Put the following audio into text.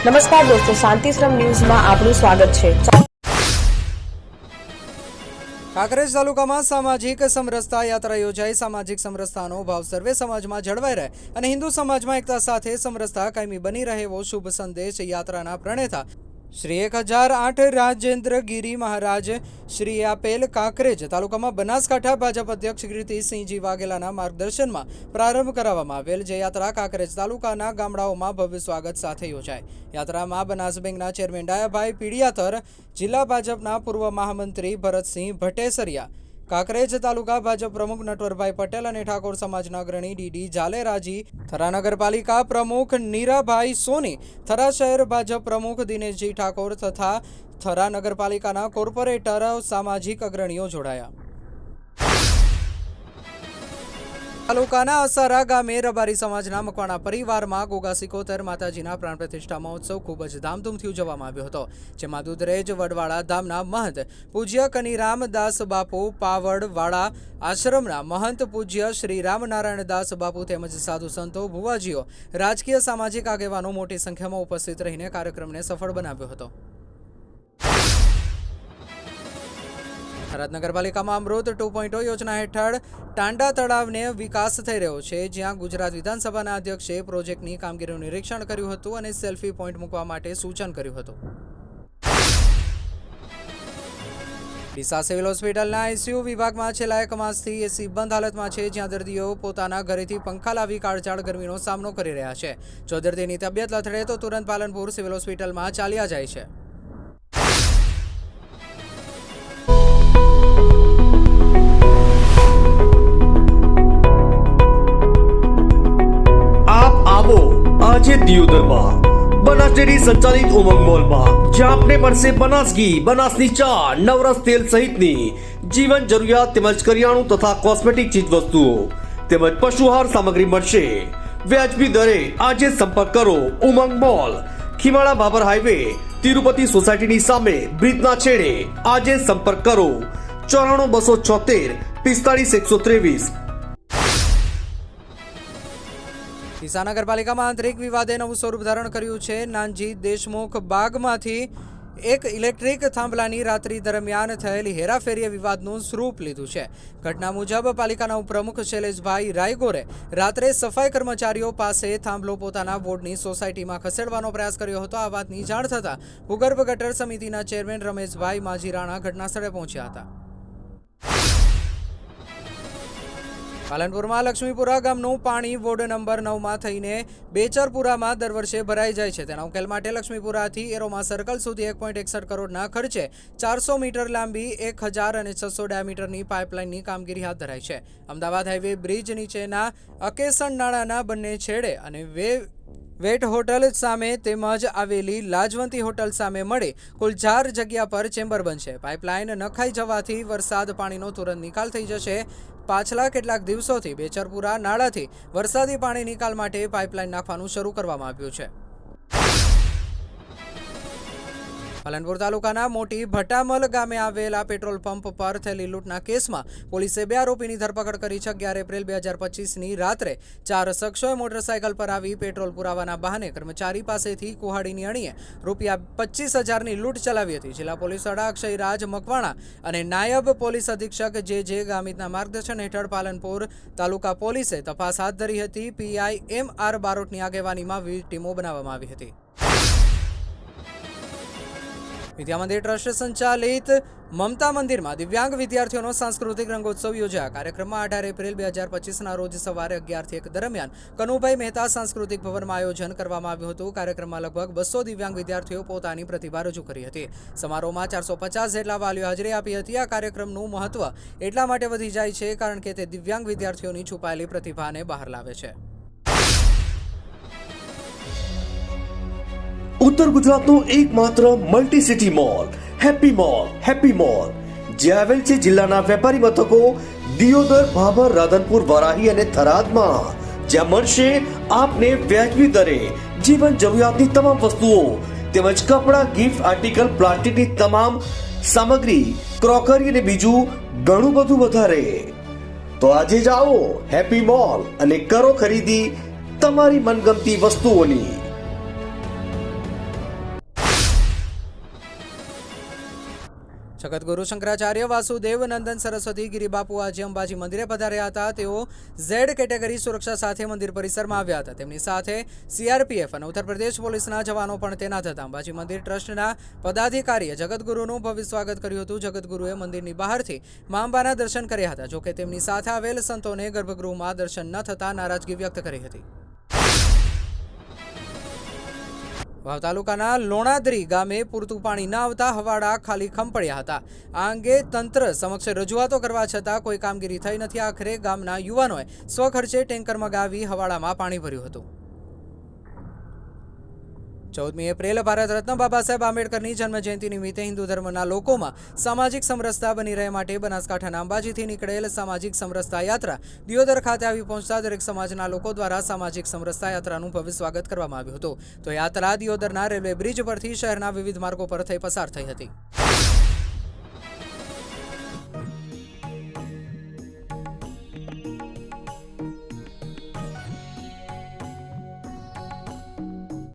નમસ્કાર દોસ્તો, શાંતિશ્રમ ન્યૂઝમાં આપનું સ્વાગત છે। કાંકરેજ તાલુકામાં સામાજિક સમરસતા યાત્રા યોજાઈ। સામાજિક સમરસતાનો ભાવ સર્વે સમાજમાં જળવાઈ રહે અને હિન્દુ સમાજમાં એકતા સાથે સમરસતા કાયમી બની રહે એવો શુભ સંદેશ યાત્રાના પ્રણેતા શ્રી 1008 રાજેન્દ્રગીરી મહારાજ શ્રી આપેલ। કાંકરેજ તાલુકામાં બનાસકાંઠા ભાજપ અધ્યક્ષ કીર્તિસિંહજી વાઘેલાના માર્ગદર્શનમાં પ્રારંભ કરાવવામાં આવેલ જે યાત્રા કાંકરેજ તાલુકાના ગામડાઓમાં ભવ્ય સ્વાગત સાથે યોજાઈ। યાત્રામાં બનાસ બેંકના ચેરમેન ડાયાભાઈ પીડિયાતર, જિલ્લા ભાજપના પૂર્વ મહામંત્રી ભરતસિંહ ભટ્ટેસરિયા, કાંકરેજ તાલુકા ભાજપ પ્રમુખ નટવરભાઈ પટેલ અને ઠાકોર સમાજના અગ્રણી ડીડી જાલેરાજી, થરા નગરપાલિકા પ્રમુખ નીરાભાઈ સોની, થરા શહેર ભાજપ પ્રમુખ દિનેશજી ઠાકોર તથા થરા નગરપાલિકાના કોર્પોરેટર સામાજિક અગ્રણીઓ જોડાયા। તાલુકાના અસારા ગામે રબારી સમાજના મકવાણા પરિવારમાં ગોગા સિકોતર માતાજીના પ્રાણ પ્રતિષ્ઠા મહોત્સવ ખૂબ જ ધામધૂમથી ઉજવવામાં આવ્યો હતો, જેમાં દૂધરેજ વડવાળા ધામના મહંત પૂજ્ય કનીરામ દાસ બાપુ, પાવડવાળા આશ્રમના મહંત પૂજ્ય શ્રી રામનારાયણ દાસ બાપુ તેમજ સાધુ સંતો, ભુવાજીઓ, રાજકીય સામાજિક આગેવાનો મોટી સંખ્યામાં ઉપસ્થિત રહીને કાર્યક્રમને સફળ બનાવ્યો હતો। થરાદ નગરપાલિકામાં અમૃત 2.0 યોજના હેઠળ ટાંડા તળાવને વિકાસ થઈ રહ્યો છે, જ્યાં ગુજરાત વિધાનસભાના અધ્યક્ષે પ્રોજેક્ટની કામગીરીનું નિરીક્ષણ કર્યું હતું અને સેલ્ફી પોઈન્ટ મૂકવા માટે સૂચન કર્યું હતું। ડીસા સિવિલ હોસ્પિટલના આઈસીયુ વિભાગમાં છેલ્લા 1 માસથી એસી બંધ હાલતમાં છે, જ્યાં દર્દીઓ પોતાના ઘરેથી પંખા લાવી કાળઝાળ ગરમીનો સામનો કરી રહ્યા છે। જો દર્દીની તબિયત લથડે તો તુરંત પાલનપુર સિવિલ હોસ્પિટલમાં ચાલ્યા જાય છે। આજે દિયોદરમાં બનાસ ડેરી સંચાલિત ઉમંગ મોલમાં જ્યાં આપને મળશે બનાસ ઘી, બનાસની ચા, નવરસ તેલ સહિતની જીવન જરૂરિયાત તેમજ કરિયાણું તથા કોસ્મેટિક ચીજ વસ્તુઓ તેમજ પશુહાર સામગ્રી મળશે વ્યાજબી દરે। આજે સંપર્ક કરો ઉમંગ મોલ, ખીમાળા બાબર હાઈવે, તિરુપતિ સોસાયટીની સામે બ્રિજના છેડે। આજે સંપર્ક કરો 94 276 45 123। ડીસા નગરપાલિકામાં આંતરિક વિવાદે નવું સ્વરૂપ ધારણ કર્યું છે। નાનજી દેશમુખ બાગમાંથી એક ઇલેક્ટ્રિક થાંભલાની રાત્રિ દરમિયાન થયેલી હેરાફેરીએ વિવાદનું સ્વરૂપ લીધું છે। ઘટના મુજબ પાલિકાના ઉપપ્રમુખ શૈલેષભાઈ રાયગોરે રાત્રે સફાઈ કર્મચારીઓ પાસે થાંભલો પોતાના વોર્ડની સોસાયટીમાં ખસેડવાનો પ્રયાસ કર્યો હતો। આ વાતની જાણ થતાં ભૂગર્ભ ગટર સમિતિના ચેરમેન રમેશભાઈ માજીરાણા ઘટનાસ્થળે પહોંચ્યા હતા। પાલનપુરમાં લક્ષ્મીપુરા ગામનું પાણી વોર્ડ નંબર 9માં થઈને બેચરપુરામાં દર વર્ષે ભરાઈ જાય છે। તેના ઉકેલ માટે લક્ષ્મીપુરાથી એરોમા સર્કલ સુધી 1.61 કરોડના ખર્ચે 400 મીટર લાંબી 1000 અને 600 ડાયામીટરની પાઇપલાઇનની કામગીરી હાથ ધરાઈ છે। અમદાવાદ હાઈવે બ્રિજ નીચેના અકેસણ નાળાના બંને છેડે અને વેટ હોટલ સામે તેમજ આવેલી લાજવંતી હોટલ સામે મળી કુલ 4 જગ્યા પર ચેમ્બર બનશે। પાઇપલાઇન નખાઈ જવાથી વરસાદ પાણીનો તુરંત નિકાલ થઈ જશે। પાછલા કેટલાક દિવસોથી બેચરપુરા નાળાથી વરસાદી પાણી નિકાલ માટે પાઇપલાઇન નાખવાનું શરૂ કરવામાં આવ્યું છે। પાલનપુર તાલુકાના મોટી ભટામલ ગામે આવેલા પેટ્રોલ પંપ પર થયેલી લૂંટના કેસમાં પોલીસે 2 આરોપીની ધરપકડ કરી છે। 11 એપ્રિલ 2025ની રાત્રે 4 શખ્સોએ મોટરસાયકલ પર આવી પેટ્રોલ પુરાવાના બહાને કર્મચારી પાસેથી કુહાડીની અણીએ ₹25,000ની લૂંટ ચલાવી હતી। જિલ્લા પોલીસ વડા અક્ષયરાજ મકવાણા અને નાયબ પોલીસ અધિક્ષક જે ગામિતના માર્ગદર્શન હેઠળ પાલનપુર તાલુકા પોલીસે તપાસ હાથ ધરી હતી। પીઆઈ MR બારોટની આગેવાનીમાં વિવિધ ટીમો બનાવવામાં આવી હતી। વિદ્યા મંદિર ટ્રસ્ટ સંચાલિત મમતા મંદિરમાં દિવ્યાંગ વિદ્યાર્થીઓનો સાંસ્કૃતિક રંગોત્સવ યોજાયો। કાર્યક્રમમાં 18 એપ્રિલ 2025ના રોજ સવારે 11 થી 1 દરમિયાન કનુભાઈ મહેતા સાંસ્કૃતિક ભવનમાં આયોજન કરવામાં આવ્યું હતું। કાર્યક્રમમાં લગભગ 200 દિવ્યાંગ વિદ્યાર્થીઓ પોતાની પ્રતિભા રજૂ કરી હતી। સમારોહમાં 450 જેટલા વાલીઓ હાજરી આપી હતી। આ કાર્યક્રમનું મહત્વ એટલા માટે વધી જાય છે કારણ કે તે દિવ્યાંગ વિદ્યાર્થીઓની છુપાયેલી પ્રતિભાને બહાર લાવે છે। ઉત્તર ગુજરાતનો એકમાત્ર multi city mall happy mall જે આવેલ છે જિલ્લાના વેપારી મથકો દિયોદર, ભાભર, રાધનપુર, વરાહી અને થરાદમાં, જ્યાં મળશે આપને વ્યાજબી દરે જીવન જરૂરિયાતની તમામ વસ્તુઓ તેમજ કપડાં, ગિફ્ટ આર્ટિકલ, પ્લાસ્ટિકની તમામ સામગ્રી, ક્રોકરી અને બીજું ઘણું બધું વધારે। તો આજે જાઓ હેપી મોલ અને કરો ખરીદી તમારી મનગમતી વસ્તુઓની। જગતગુરુ શંકરાચાર્ય વાસુદેવ નંદન સરસ્વતી ગિરિબાપુ આજે અંબાજી મંદિરે પધાર્યા હતા. તેઓ ઝેડ કેટેગરી સુરક્ષા સાથે મંદિર પરિસરમાં આવ્યા હતા. તેમની સાથે સીઆરપીએફ અને ઉત્તર પ્રદેશ પોલીસના જવાનો પણ તૈનાત હતા. અંબાજી મંદિર ટ્રસ્ટના પદાધિકારીએ જગતગુરુનું ભવ્ય સ્વાગત કર્યું હતું. જગતગુરુએ મંદિરની બહારથી મા અંબાના દર્શન કર્યા હતા. જોકે તેમની સાથે આવેલ સંતોને ગર્ભગૃહમાં દર્શન ન થતા નારાજગી વ્યક્ત કરી હતી. વાવ તાલુકાના લોણાદરી ગામે પૂરતું પાણી ન આવતા હવાડા ખાલીખમ પડ્યા હતા. આ અંગે તંત્ર સમક્ષ રજૂઆતો કરવા છતાં કોઈ કામગીરી થઈ નથી. આખરે ગામના યુવાનોએ સ્વખર્ચે ટેન્કર મગાવી હવાડામાં પાણી ભર્યું હતું. 14મી એપ્રિલ ભારત રત્ન બાબા સાહેબ આંબેડકરની જન્મજયંતિ નિમિત્તે હિન્દુ ધર્મના લોકોમાં સામાજિક સમરસતા બની રહે માટે બનાસકાંઠાના અંબાજીથી નીકળેલ સામાજિક સમરસતા યાત્રા દિયોદર ખાતે આવી પહોંચતા દરેક સમાજના લોકો દ્વારા સામાજિક સમરસતા યાત્રાનું ભવ્ય સ્વાગત કરવામાં આવ્યું હતું. તો યાત્રા દિયોદરના રેલવે બ્રિજ પરથી શહેરના વિવિધ માર્ગો પર થઈ પસાર થઈ હતી.